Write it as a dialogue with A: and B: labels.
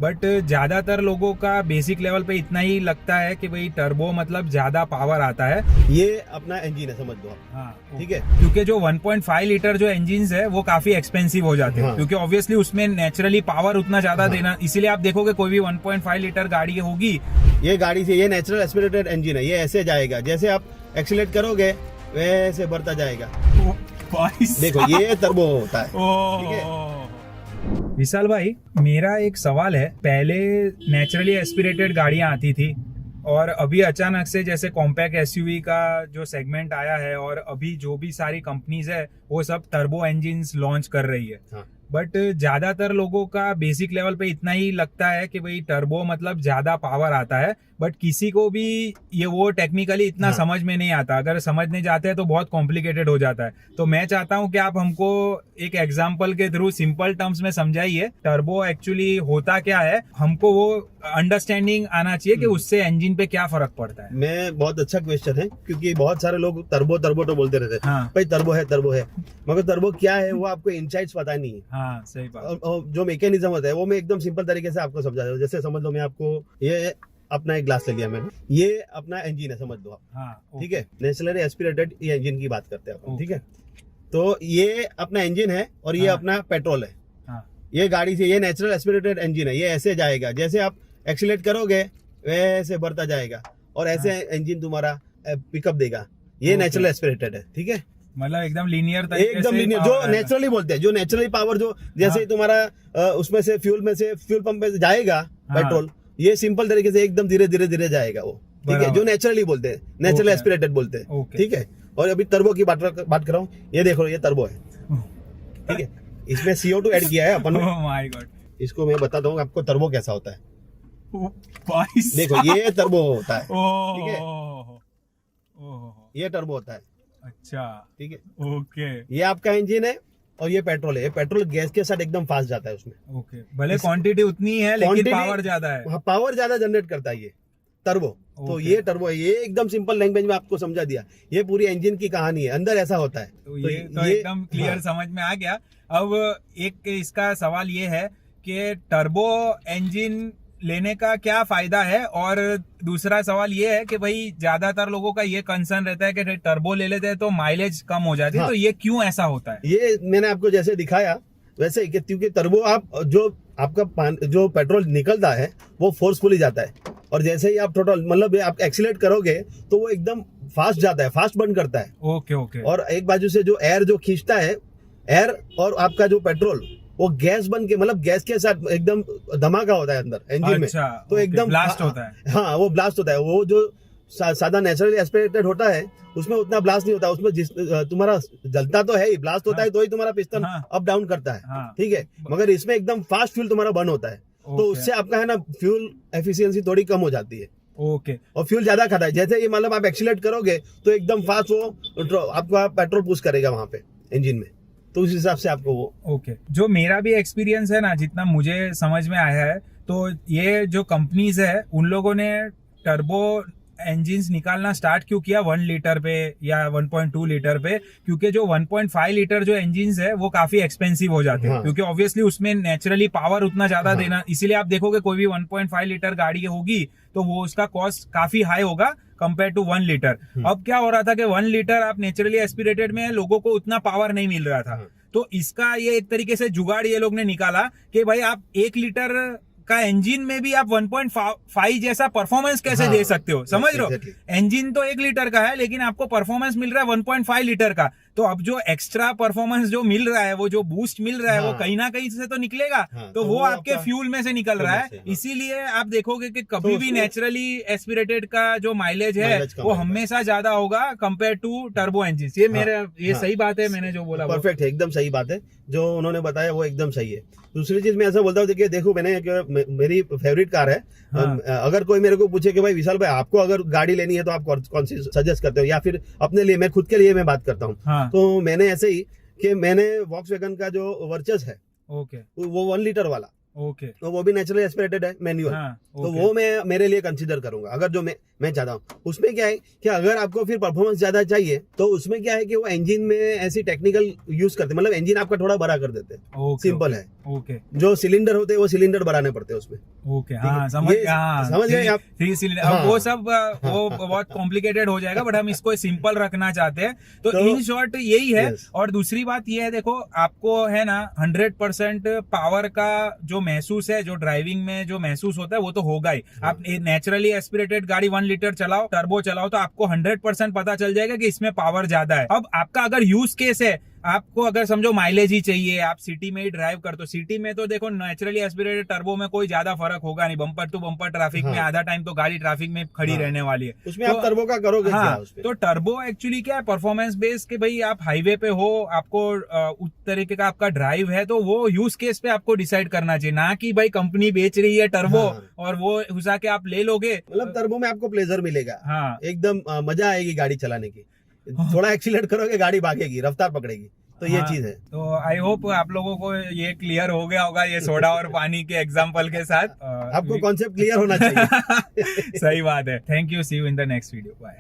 A: But ज्यादातर लोगों का बेसिक लेवल पे इतना ही लगता है कि भाई टर्बो मतलब ज्यादा पावर आता है।
B: ये अपना इंजन है, समझ लो आप।
A: हाँ
B: ठीक है,
A: क्योंकि जो 1.5 लीटर जो इंजिन है वो काफी एक्सपेंसिव हो जाते हैं।
B: हाँ।
A: क्योंकि ऑब्वियसली उसमें नेचुरली पावर उतना ज्यादा
B: हाँ।
A: देना, इसीलिए आप देखोगे कोई भी 1.5 लीटर गाड़ी होगी,
B: ये गाड़ी से ये नेचुरल एस्पिरेटेड इंजन है, ये ऐसे जाएगा जैसे आप एक्सीलेट करोगे वैसे बढ़ता जाएगा। देखो ये टर्बो होता है। ठीक है
A: विशाल भाई, मेरा एक सवाल है। पहले नेचुरली एस्पिरेटेड गाड़ियां आती थी और अभी अचानक से जैसे कॉम्पैक्ट एसयूवी का जो सेगमेंट आया है और अभी जो भी सारी कंपनीज है वो सब टर्बो इंजिन्स लॉन्च कर रही है।
B: हाँ।
A: बट ज्यादातर लोगों का बेसिक लेवल पे इतना ही लगता है कि भाई टर्बो मतलब ज्यादा पावर आता है, बट किसी को भी ये वो टेक्निकली इतना
B: हाँ।
A: समझ में नहीं आता। अगर समझने जाते हैं तो बहुत कॉम्प्लिकेटेड हो जाता है। तो मैं चाहता हूं कि आप हमको एक एग्जांपल के थ्रू सिंपल टर्म्स में समझाइए टर्बो एक्चुअली होता क्या है, हमको वो अंडरस्टैंडिंग आना चाहिए कि उससे इंजन पे क्या फर्क पड़ता है।
B: मैं बहुत अच्छा क्वेश्चन है, क्योंकि बहुत सारे लोग टर्बो टर्बो तो बोलते रहते हैं।
A: हाँ।
B: भाई टर्बो है, मगर टर्बो क्या है वो आपको इनसाइट्स पता नहीं है।
A: हाँ सही बात।
B: और जो मैकेनिज्म होता है वो मैं एकदम सिंपल तरीके से आपको समझा रहा हूँ। जैसे समझ लो, मैं आपको ये अपना एक ग्लास ले लिया मैंने, ये अपना इंजन है, समझ लो आप।
A: हाँ
B: ठीक है, नेचुरली एस्पिरेटेड ये इंजन की बात करते हैं अपन। ठीक है, तो ये अपना इंजन है और ये
A: हाँ।
B: अपना पेट्रोल है।
A: हाँ।
B: ये गाड़ी से ये नेचुरल एस्पिरेटेड इंजन है, ये ऐसे जाएगा जैसे आप एक्सीलेट करोगे वैसे बढ़ता जाएगा और ऐसे इंजन तुम्हारा पिकअप देगा। ये नेचुरल एस्पिरेटेड है। ठीक है,
A: मतलब एकदम लीनियर तरीके
B: एकदम
A: से
B: लीनियर,
A: power
B: जो
A: आएगा।
B: नेचुरली बोलते हैं, जो नेचुरली पावर जो जैसे तुम्हारा उसमें से फ्यूल पंप में जाएगा पेट्रोल, ये सिंपल तरीके से एकदम धीरे धीरे धीरे जाएगा वो। ठीक है, जो नेचुरली बोलते हैं, नेचुरल एस्पिरेटेड बोलते हैं। ठीक है, और अभी टर्बो की बात कर रहा हूँ। ये देखो, ये टर्बो है। ठीक है, इसमें CO2 ऐड किया है अपन ने।
A: Oh my God।
B: इसको मैं बताता हूँ आपको टर्बो कैसा होता है।
A: भाई
B: देखो ये टर्बो होता है।
A: ठीक
B: ये टर्बो होता है।
A: अच्छा।
B: ठीक है,
A: ओके।
B: ये आपका इंजन है और ये पेट्रोल है। ये पेट्रोल गैस के साथ एकदम फास्ट जाता है उसमें।
A: ओके, भले क्वांटिटी उतनी ही है लेकिन
B: Quantity-
A: पावर ज्यादा है।
B: पावर ज्यादा जनरेट करता है ये टर्बो। तो ये टर्बो है, ये एकदम सिंपल लैंग्वेज में आपको समझा दिया। ये पूरी इंजन की कहानी है, अंदर ऐसा होता है।
A: तो ये तो एकदम क्लियर
B: हाँ।
A: समझ में आ गया। अब एक इसका सवाल ये है कि टर्बो इंजन लेने का क्या फायदा है, और दूसरा सवाल ये है कि भाई ज्यादातर लोगों का ये कंसर्न रहता है कि टर्बो ले लेते हैं तो माइलेज कम हो जाती है।
B: हाँ।
A: तो ये क्यों ऐसा होता है?
B: ये मैंने आपको जैसे दिखाया वैसे ही, क्योंकि टर्बो आप जो आपका जो पेट्रोल निकलता है वो फोर्सफुली जाता है, और जैसे ही आप टोटल मतलब आप एक्सीलेट करोगे तो वो एकदम फास्ट जाता है, फास्ट बर्न करता है।
A: Okay okay.
B: और एक बाजू से जो एयर जो खींचता है, एयर और आपका जो पेट्रोल, वो गैस बन के मतलब गैस के साथ एकदम धमाका होता है अंदर इंजन
A: अच्छा,
B: में। तो एकदम
A: ब्लास्ट होता है।
B: हाँ, वो ब्लास्ट होता है। वो जो सादा नेचुरली एस्पिरेटेड होता है उसमें उतना ब्लास्ट नहीं होता। उसमें जिस तुम्हारा जलता तो है ही, ब्लास्ट होता है तो ही तुम्हारा पिस्टन अप डाउन करता है।
A: हाँ।
B: ठीक है, मगर इसमें एकदम फास्ट फ्यूल तुम्हारा बर्न होता है। तो उससे आपका है ना फ्यूल एफिशिएंसी थोड़ी कम हो जाती है।
A: ओके।
B: और फ्यूल ज्यादा खाता है। जैसे ये मतलब आप एक्सीलेट करोगे तो एकदम फास्ट वो आपका पेट्रोल पुश करेगा वहां पे इंजन में, तो उस हिसाब से आपको वो।
A: ओके, जो मेरा भी एक्सपीरियंस है ना, जितना मुझे समझ में आया है, तो ये जो कंपनीज है उन लोगों ने टर्बो इंजिन्स निकालना स्टार्ट क्यों किया 1 लीटर पे या 1.2 लीटर पे, क्योंकि जो 1.5 लीटर जो इंजिन्स है वो काफी एक्सपेंसिव हो जाते हैं।
B: हाँ।
A: क्योंकि ऑब्वियसली उसमें नेचुरली पावर उतना ज्यादा
B: हाँ।
A: देना, इसीलिए आप देखोगे कोई भी 1.5 लीटर गाड़ी होगी तो वो उसका कॉस्ट काफी हाई होगा कंपेयर टू 1 लीटर। अब क्या हो रहा था कि 1 लीटर आप नेचुरली एस्पिरेटेड में लोगों को उतना पावर नहीं मिल रहा था। तो इसका ये एक तरीके से जुगाड़ ये लोग ने निकाला कि भाई आप 1 लीटर का इंजन में भी आप 1.5 जैसा परफॉर्मेंस कैसे दे सकते हो, समझ रहे हो? इंजन तो 1 लीटर का है लेकिन आपको परफॉर्मेंस मिल रहा है 1.5 लीटर का। तो अब जो एक्स्ट्रा परफॉर्मेंस जो मिल रहा है, वो जो बूस्ट मिल रहा है, वो कहीं ना कहीं से तो निकलेगा। तो वो आपके फ्यूल में से निकल रहा है। इसीलिए आप देखोगे कि कभी भी नेचुरली एस्पिरेटेड का जो माइलेज है वो हमेशा ज्यादा होगा कंपेयर टू टर्बो इंजन। ये मेरा ये सही बात है, मैंने जो बोला
B: परफेक्ट है, एकदम सही बात है। जो उन्होंने बताया वो एकदम सही है। दूसरी चीज मैं ऐसा बोलता हूँ, देखिए देखो, मैंने मेरी फेवरेट कार है। अगर कोई मेरे को पूछे कि भाई विशाल भाई आपको अगर गाड़ी लेनी है तो आप कौन सी सजेस्ट करते हो, या फिर अपने लिए, मैं खुद के लिए मैं बात करता हूँ। तो मैंने ऐसे ही कि मैंने वॉक्सवैगन का जो वर्चस है,
A: ओके,
B: वो 1 लीटर वाला
A: ओके
B: तो वो भी नेचुरली एस्पिरेटेड है मैन्युअल।
A: हाँ
B: तो वो मैं मेरे लिए कंसीडर करूंगा, अगर जो मैं चाहता हूँ। उसमें क्या है कि अगर आपको फिर परफॉर्मेंस ज्यादा चाहिए तो उसमें क्या है कि वो इंजन में ऐसी टेक्निकल यूज करते हैं, मतलब इंजन आपका थोड़ा बड़ा कर देते हैं। सिंपल है।
A: ओके
B: जो सिलेंडर होते हैं वो सिलेंडर बढ़ाने पड़ते हैं उसमें।
A: ओके हाँ समझ
B: ये
A: हाँ
B: समझ गए आप?
A: 3 सिलेंडर
B: हाँ।
A: वो सब वो बहुत कॉम्प्लिकेटेड हो जाएगा, बट हम इसको सिंपल रखना चाहते हैं। तो इन शॉर्ट यही है।
B: Yes.
A: और दूसरी बात ये है, देखो आपको है ना 100% पावर का जो महसूस है, जो ड्राइविंग में जो महसूस होता है वो तो होगा ही। आप नेचुरली एस्पिरेटेड गाड़ी 1 लीटर चलाओ, टर्बो चलाओ, तो आपको 100% पता चल जाएगा कि इसमें पावर ज्यादा है। अब आपका अगर यूज केस है, आपको अगर समझो माइलेज ही चाहिए, आप सिटी में ही ड्राइव करते हो, सिटी में तो देखो नेचुरली एस्पिरेटेड टर्बो में कोई ज्यादा फर्क होगा नहीं। बम्पर टू बम्पर ट्रैफिक में आधा टाइम तो गाड़ी ट्रैफिक में खड़ी रहने वाली है।
B: उसमें
A: तो
B: आप टर्बो का करोगे क्या
A: हाँ,
B: उसपे?
A: तो टर्बो एक्चुअली क्या है, परफॉर्मेंस बेस के भाई आप हाईवे पे हो, आपको उस तरीके का आपका ड्राइव है, तो वो यूज केस पे आपको डिसाइड करना चाहिए, ना कि भाई कंपनी बेच रही है टर्बो और वो घुसा के आप ले लोगे।
B: मतलब टर्बो में आपको प्लेजर मिलेगा,
A: हाँ
B: एकदम मजा आएगी गाड़ी चलाने की। थोड़ा एक्सीलरेट करोगे गाड़ी भागेगी, रफ्तार पकड़ेगी, तो ये चीज है।
A: तो आई होप आप लोगों को ये क्लियर हो गया होगा, ये सोडा और पानी के एग्जांपल के साथ।
B: आपको कॉन्सेप्ट क्लियर होना चाहिए।
A: सही बात है। Thank you, see you in the next video, bye.